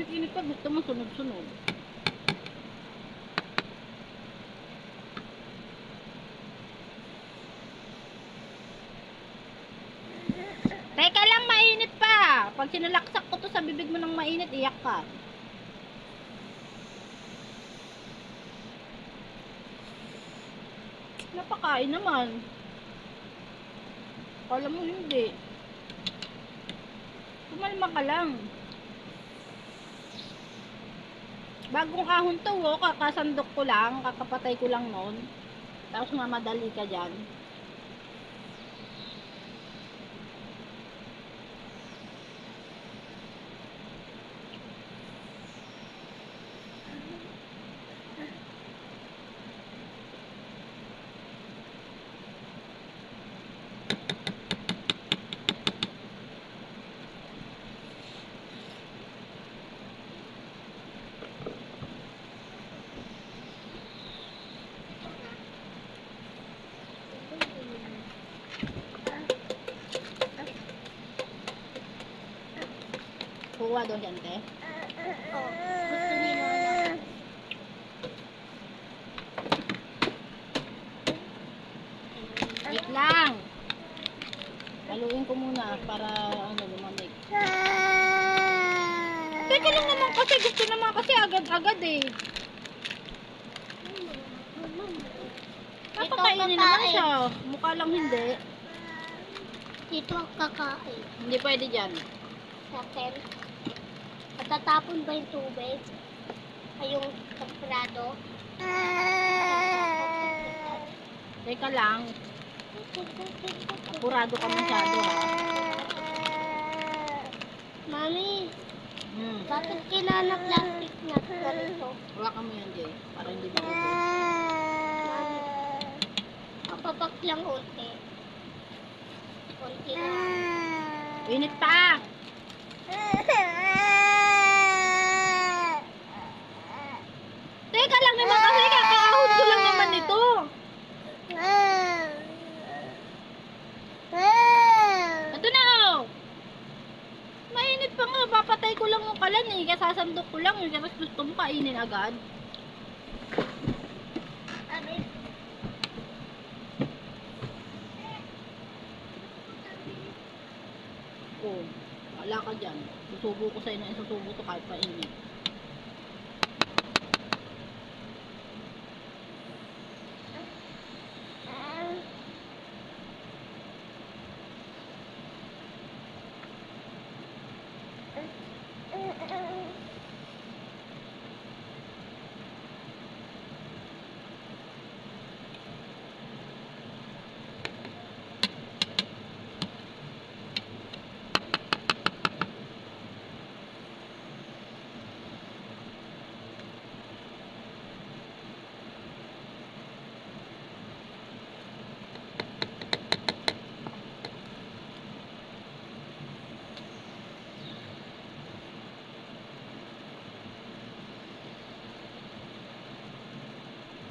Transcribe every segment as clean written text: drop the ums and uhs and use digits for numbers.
init-init pa, gusto mo sunod-sunod. Teka lang, mainit pa. Pag sinalaksak ko to sa bibig mo ng mainit, iyak ka. Napakain naman. Kala mo hindi. Kumalma ka lang. Bagong ahon to, oh, kakasandok ko lang, kakapatay ko lang noon. Tapos mamadali ka dyan. Kuha doon dyan, te. Oh, gusto ni Lola. Wait lang. Haluin ko muna para ano, lumamig. Teka lang naman kasi, gusto naman kasi agad-agad eh. Papakainin naman siya. Mukha lang hindi. Dito ang kakain. Hindi pwede dyan. Sa akin. Matatapon ba yung tubig? Ay, yung temperado? Teka lang. Apurado ka masyado ha. Mami, Hmm. bakit kailangan na plastic na ganito? Hawakan mo yan, Jay. Para hindi maubos. Mami, mapabak lang unti. Unti lang. Init pa! Teka lang naman kasi kakaahon ko lang naman ito. Ito na oh. Mainit pa nga. Papatay ko lang yung kalan eh. Kasasandok ko lang eh. Tapos gusto mo kainin agad. Oh. Wala ka dyan. Susubo ko sa'yo na isusubo to kahit painit.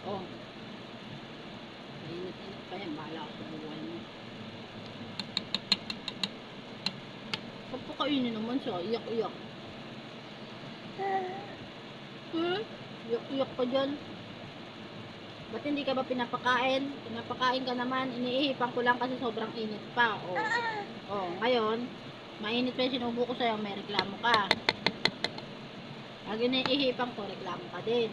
Oh. Mainit-init pa yan. Bahala ako sa buhay mo. Pagpakainin naman siya. Iyak-iyak. Hmm? Iyak-iyak ka dyan. Ba't hindi ka ba pinapakain? Pinapakain ka naman. Iniihipan ko lang kasi sobrang init pa. Oh. Oh, ngayon, mainit pa yung sinubo ko sa'yo. May reklamo ka. Pag iniihipan ko, reklamo ka din.